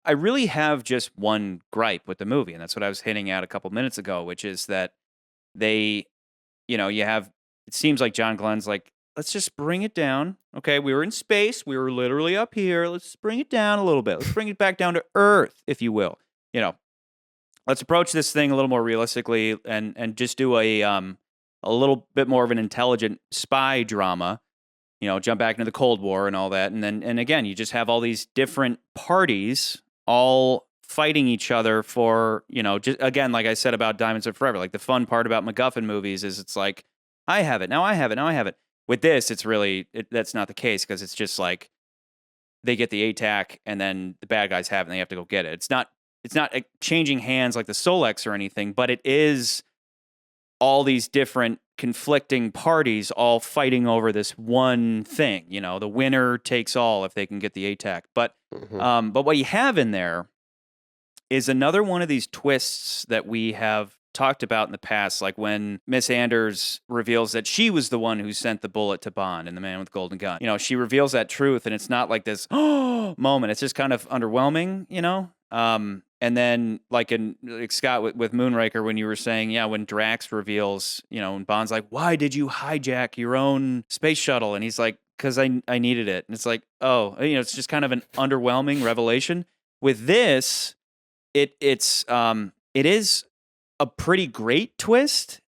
I really have just one gripe with the movie, and that's what I was hinting at a couple minutes ago, which is that they, you have, it seems like John Glenn's like, let's just bring it down. Okay, we were in space. We were literally up here. Let's bring it down a little bit. Let's bring it back down to Earth, if you will. Let's approach this thing a little more realistically and just do a little bit more of an intelligent spy drama. Jump back into the Cold War and all that, and again, you just have all these different parties all fighting each other for, just again, like I said about Diamonds Are Forever. Like the fun part about MacGuffin movies is it's like, I have it now, I have it now, I have it. With this, it's really that's not the case because it's just like they get the ATAC and then the bad guys have it and they have to go get it. It's not changing hands like the Solex or anything, but it is all these different conflicting parties all fighting over this one thing. The winner takes all if they can get the ATAC. But but what you have in there is another one of these twists that we have talked about in the past, like when Miss Anders reveals that she was the one who sent the bullet to Bond in The Man with the Golden Gun. She reveals that truth, and it's not like this moment. It's just kind of underwhelming, and then like Scott with Moonraker, when you were saying, when Drax reveals, and Bond's like, why did you hijack your own space shuttle? And he's like, because I needed it. And it's like, it's just kind of an underwhelming revelation. With this, it is a pretty great twist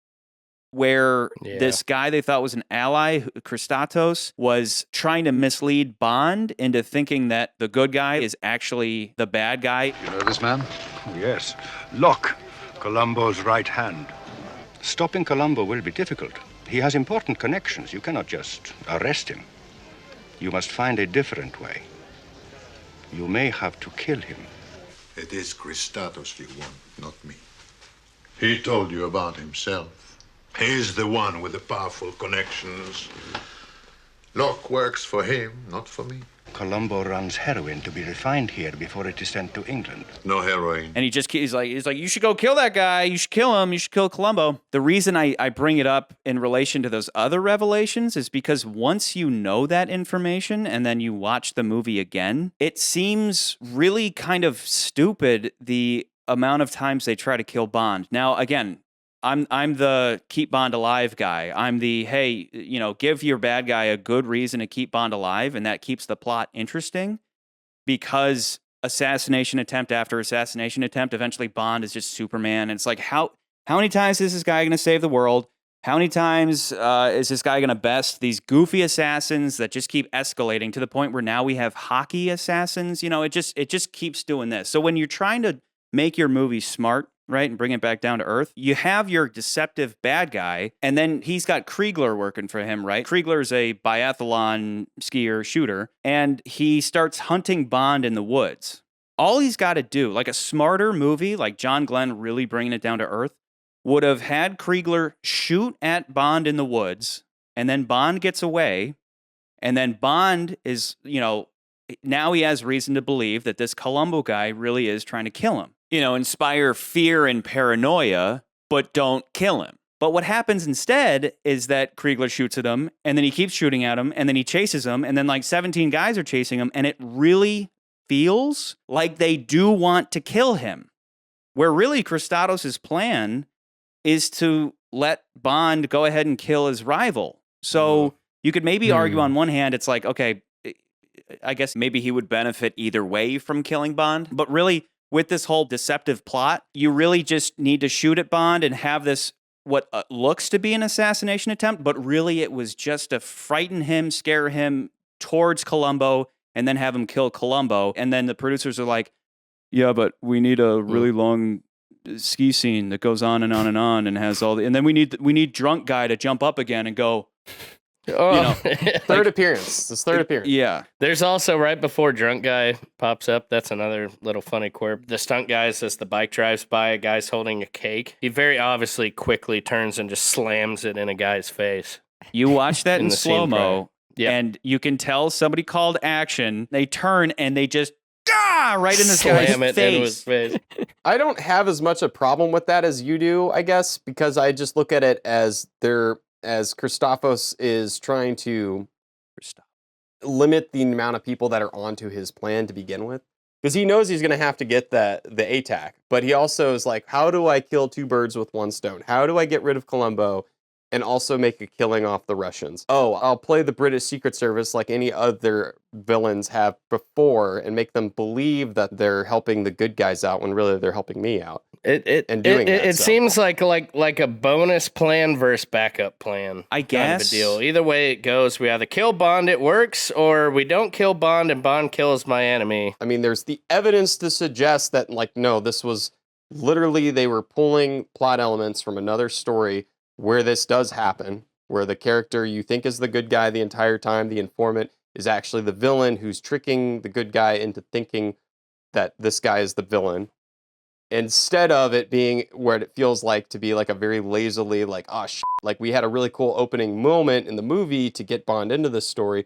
where this guy they thought was an ally, Kristatos, was trying to mislead Bond into thinking that the good guy is actually the bad guy. You know this man? Oh, yes. Locke, Columbo's right hand. Stopping Columbo will be difficult. He has important connections. You cannot just arrest him. You must find a different way. You may have to kill him. It is Kristatos you want, not me. He told you about himself. He's the one with the powerful connections. Locke works for him, not for me. Columbo runs heroin to be refined here before it is sent to England. No heroin. And he's like, you should go kill that guy. You should kill him. You should kill Columbo. The reason I bring it up in relation to those other revelations is because once you know that information and then you watch the movie again, it seems really kind of stupid the amount of times they try to kill Bond. Now, again, I'm the keep Bond alive guy. I'm the, hey, give your bad guy a good reason to keep Bond alive, and that keeps the plot interesting because assassination attempt after assassination attempt, eventually Bond is just Superman. And it's like, how many times is this guy going to save the world? How many times is this guy going to best these goofy assassins that just keep escalating to the point where now we have hockey assassins? It just keeps doing this. So when you're trying to make your movie smart, right, and bring it back down to earth, you have your deceptive bad guy, and then he's got Kriegler working for him, right? Kriegler's a biathlon skier shooter, and he starts hunting Bond in the woods. All he's got to do, like a smarter movie, like John Glen really bringing it down to earth, would have had Kriegler shoot at Bond in the woods, and then Bond gets away, and then Bond is, now he has reason to believe that this Columbo guy really is trying to kill him. Inspire fear and paranoia, but don't kill him. But what happens instead is that Kriegler shoots at him, and then he keeps shooting at him, and then he chases him, and then like 17 guys are chasing him, and it really feels like they do want to kill him. Where really Kristatos' plan is to let Bond go ahead and kill his rival. So you could maybe argue on one hand, it's like, okay, I guess maybe he would benefit either way from killing Bond, but really, with this whole deceptive plot, you really just need to shoot at Bond and have this, what looks to be an assassination attempt, but really it was just to frighten him, scare him towards Columbo, and then have him kill Columbo. And then the producers are like, yeah, but we need a really long ski scene that goes on and on and on and has all the, and then we need drunk guy to jump up again and go, third appearance. This third appearance. Yeah. There's also right before drunk guy pops up. That's another little funny quirk. The stunt guy says the bike drives by, a guy's holding a cake. He very obviously quickly turns and just slams it in a guy's face. You watch that in the scene slow-mo, and you can tell somebody called action. They turn and they just right in this guy's Slam it face. into his face. I don't have as much a problem with that as you do, I guess, because I just look at it as Kristatos is trying to limit the amount of people that are onto his plan to begin with. because he knows he's going to have to get the ATAC, but he also is like, how do I kill two birds with one stone? How do I get rid of Columbo and also make a killing off the Russians? Oh, I'll play the British Secret Service like any other villains have before and make them believe that they're helping the good guys out when really they're helping me out. It seems like a bonus plan versus backup plan. I kind of guess. a deal. Either way it goes, we either kill Bond, it works, or we don't kill Bond and Bond kills my enemy. I mean, there's the evidence to suggest that, like, no, this was literally they were pulling plot elements from another story where this does happen, where the character you think is the good guy the entire time, the informant, is actually the villain who's tricking the good guy into thinking that this guy is the villain. Instead of it being where it feels like to be like a very lazily, like, oh, like we had a really cool opening moment in the movie to get Bond into this story.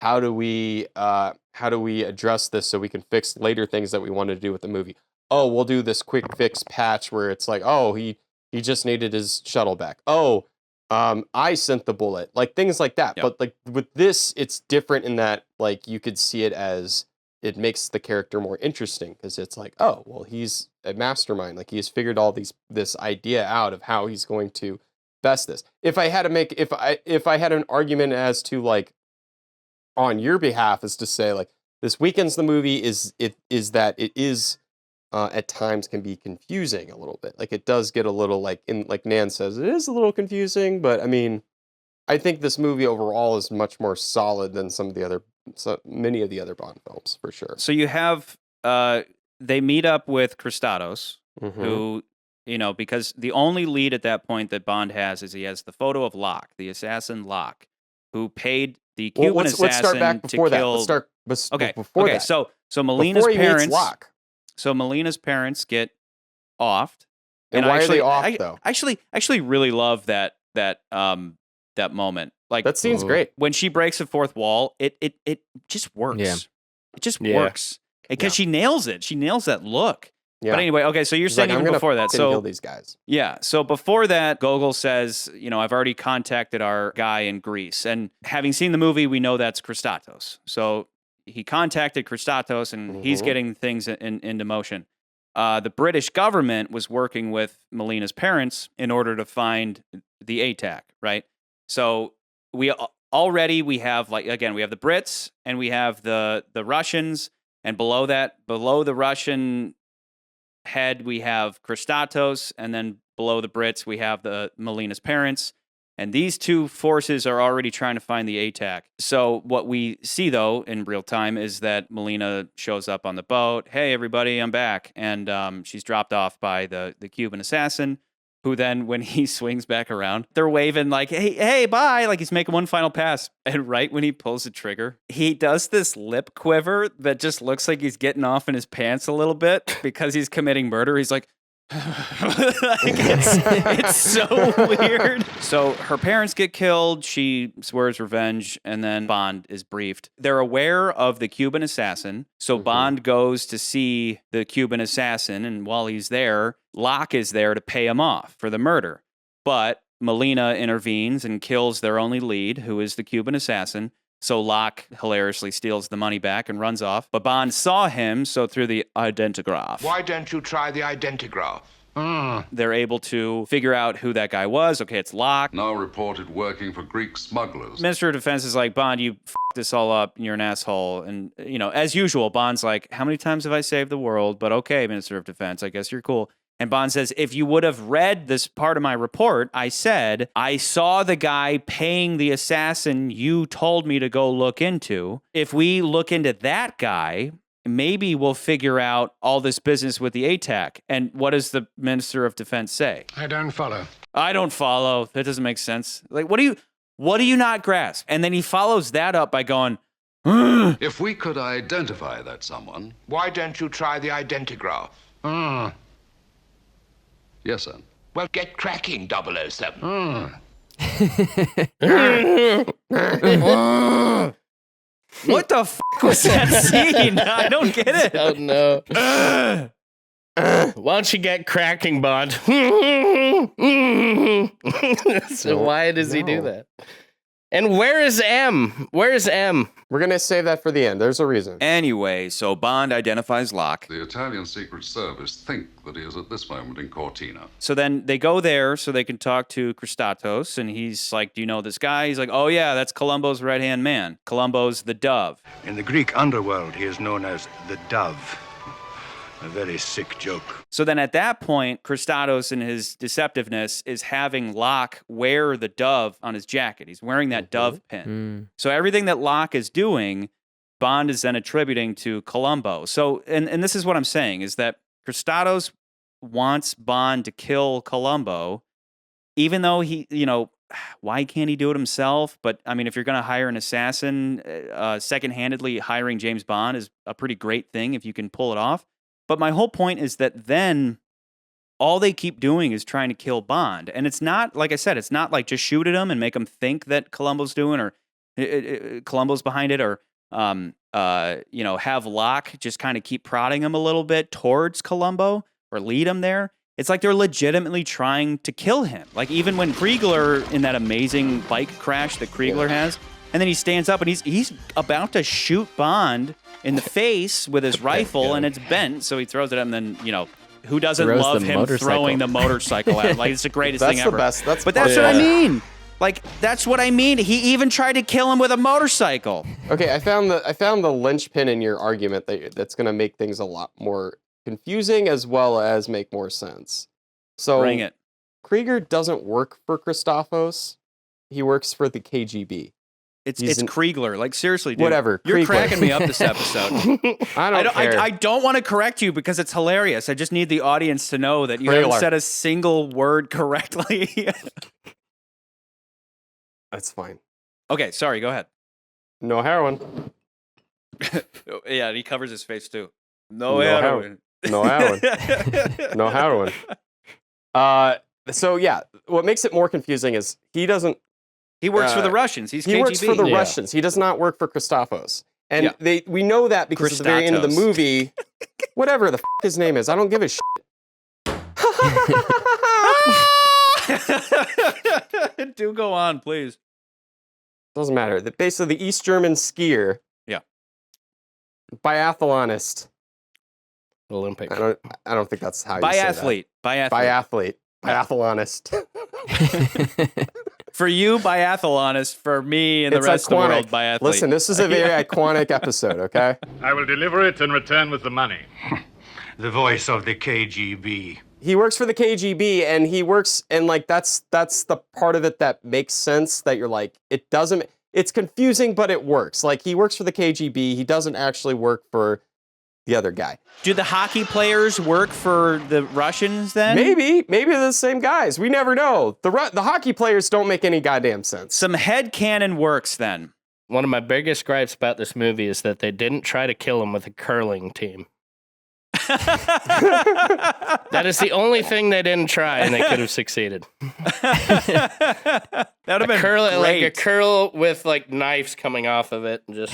How do we address this so we can fix later things that we wanted to do with the movie? Oh, we'll do this quick fix patch where it's like, oh, he just needed his shuttle back. Oh, I sent the bullet. Like things like that. Yep. But like with this, it's different in that like you could see it as it makes the character more interesting because it's like, oh, well, he's a mastermind. Like he's figured all this idea out of how he's going to best this. If I had an argument as to like on your behalf is to say like this weakens the movie is that it is at times can be confusing a little bit. Like it does get a little like Nan says, it is a little confusing, but I mean, I think this movie overall is much more solid than many of the other Bond films for sure. So you have they meet up with Kristatos, Mm-hmm. who, because the only lead at that point that Bond has is he has the photo of Locke, the assassin Locke, who paid the Cuban assassin let's start back before to that. kill. Let's start before that. So Molina's Before he meets parents. Locke. So Molina's parents get offed. And why are they off though? I actually really love that moment. Like That scene's great. when she breaks the fourth wall, it just works. Yeah. It just Yeah. works because she nails it. She nails that look. Yeah. But anyway, okay. So you're He's saying like, I'm even gonna before that. fucking So kill these guys. yeah. So before that, Gogol says, I've already contacted our guy in Greece, and having seen the movie, we know that's Kristatos. So he contacted Kristatos, and he's Mhm. getting things into motion. The British government was working with Molina's parents in order to find the ATAC, right? So we have we have the Brits and we have the Russians, and below the Russian head we have Kristatos, and then below the Brits we have the Molina's parents. And these two forces are already trying to find the ATAC. So what we see, though, in real time is that Molina shows up on the boat. Hey, everybody, I'm back. And she's dropped off by the Cuban assassin, who then, when he swings back around, they're waving like, hey, bye. Like he's making one final pass. And right when he pulls the trigger, he does this lip quiver that just looks like he's getting off in his pants a little bit because he's committing murder. He's like, it's so weird. So her parents get killed. She swears revenge, and then Bond is briefed. They're aware of the Cuban assassin, so Bond goes to see the Cuban assassin, and while he's there, Locke is there to pay him off for the murder. But Molina intervenes and kills their only lead, who is the Cuban assassin. So Locke hilariously steals the money back and runs off. But Bond saw him, so through the identigraph, Why don't you try the identigraph? they're able to figure out who that guy was. Okay, it's Locke. Now reported working for Greek smugglers. Minister of Defense is like, Bond, you f***ed this all up. You're an asshole. And, as usual, Bond's like, how many times have I saved the world? But okay, Minister of Defense, I guess you're cool. And Bond says, if you would have read this part of my report, I said, I saw the guy paying the assassin you told me to go look into. If we look into that guy, maybe we'll figure out all this business with the ATAC. And what does the Minister of Defense say? I don't follow. I don't follow. That doesn't make sense. Like, what do you not grasp? And then he follows that up by going, If we could identify that someone. Why don't you try the identigraph? Yes, sir. Well, get cracking, 007. what the f*** was that scene? I don't get it. Oh no. Why don't you get cracking, Bond? So why does he do that? And where is M? Where is M? We're going to save that for the end. There's a reason. Anyway, so Bond identifies Locke. The Italian Secret Service think that he is at this moment in Cortina. So then they go there so they can talk to Kristatos, and he's like, do you know this guy? He's like, oh yeah, that's Columbo's right-hand man. Columbo's the Dove. In the Greek underworld, he is known as the Dove. A very sick joke. So then at that point, Kristatos in his deceptiveness is having Locke wear the dove on his jacket. He's wearing that dove pin. So everything that Locke is doing, Bond is then attributing to Columbo. So, and this is what I'm saying, is that Kristatos wants Bond to kill Columbo, even though he, why can't he do it himself? But I mean, if you're going to hire an assassin, second-handedly hiring James Bond is a pretty great thing if you can pull it off. But my whole point is that then all they keep doing is trying to kill Bond. And it's not, like I said, it's not like just shoot at him and make him think that Columbo's doing or Columbo's behind it or, have Locke just kind of keep prodding him a little bit towards Columbo or lead him there. It's like they're legitimately trying to kill him. Like even when Kriegler in that amazing bike crash that Kriegler has, and then he stands up and he's about to shoot Bond in the face with his rifle, and it's bent, so he throws it at him. And then, who doesn't Throws love the him motorcycle. throwing the motorcycle at him? Like, it's the greatest thing ever. That's the best. But that's what I mean. Like, that's what I mean. He even tried to kill him with a motorcycle. Okay, I found the linchpin in your argument that's going to make things a lot more confusing as well as make more sense. So Bring it. Krieger doesn't work for Kristatos. He works for the KGB. It's Kriegler. Like, seriously, dude. Whatever. You're Kriegler. cracking me up this episode. I don't want to correct you because it's hilarious. I just need the audience to know that you haven't said a single word correctly. That's fine. Okay, sorry. Go ahead. No heroin. Yeah, he covers his face too. No heroin. No heroin. No heroin. So yeah, what makes it more confusing is he works for the Russians. He's KGB. He works for the Russians. He does not work for Kristatos. And we know that because at the very end of the movie, whatever the his name is, I don't give a shit. Do go on, please. Doesn't matter. Basically, the East German skier. Yeah. Biathlonist. Olympic. I don't think that's how you say that. Biathlete. Biathlonist. For you, biathlonist. For me and the rest of the world, biathlete. Listen, this is a very iconic episode, okay? I will deliver it and return with the money. The voice of the KGB. He works for the KGB, and he works, and like that's the part of it that makes sense. That you're like, it's confusing, but it works. Like he works for the KGB. He doesn't actually work for the other guy. Do the hockey players work for the Russians then? Maybe they're the same guys. We never know. The hockey players don't make any goddamn sense. Some headcanon works then. One of my biggest gripes about this movie is that they didn't try to kill him with a curling team. That is the only thing they didn't try, and they could have succeeded. That would have been curl, great. like a curl with like knives coming off of it, and just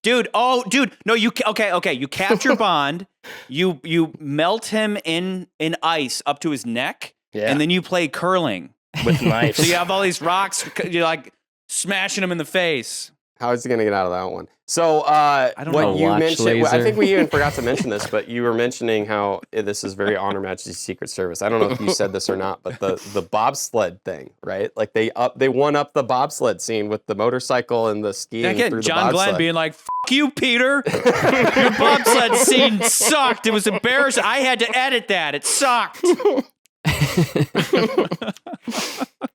Dude, no, you you capture Bond, you melt him in ice up to his neck, and then you play curling with knives. So you have all these rocks, you're like smashing him in the face. How is he going to get out of that one? So, I don't know. you Watch mentioned, laser. I think we even forgot to mention this, but you were mentioning how this is very Honor Majesty's Secret Service. I don't know if you said this or not, but the bobsled thing, right? Like they one up the bobsled scene with the motorcycle and the skiing Again, through the John bobsled. Glenn being like, "F you, Peter. Your bobsled scene sucked. It was embarrassing. I had to edit that. It sucked."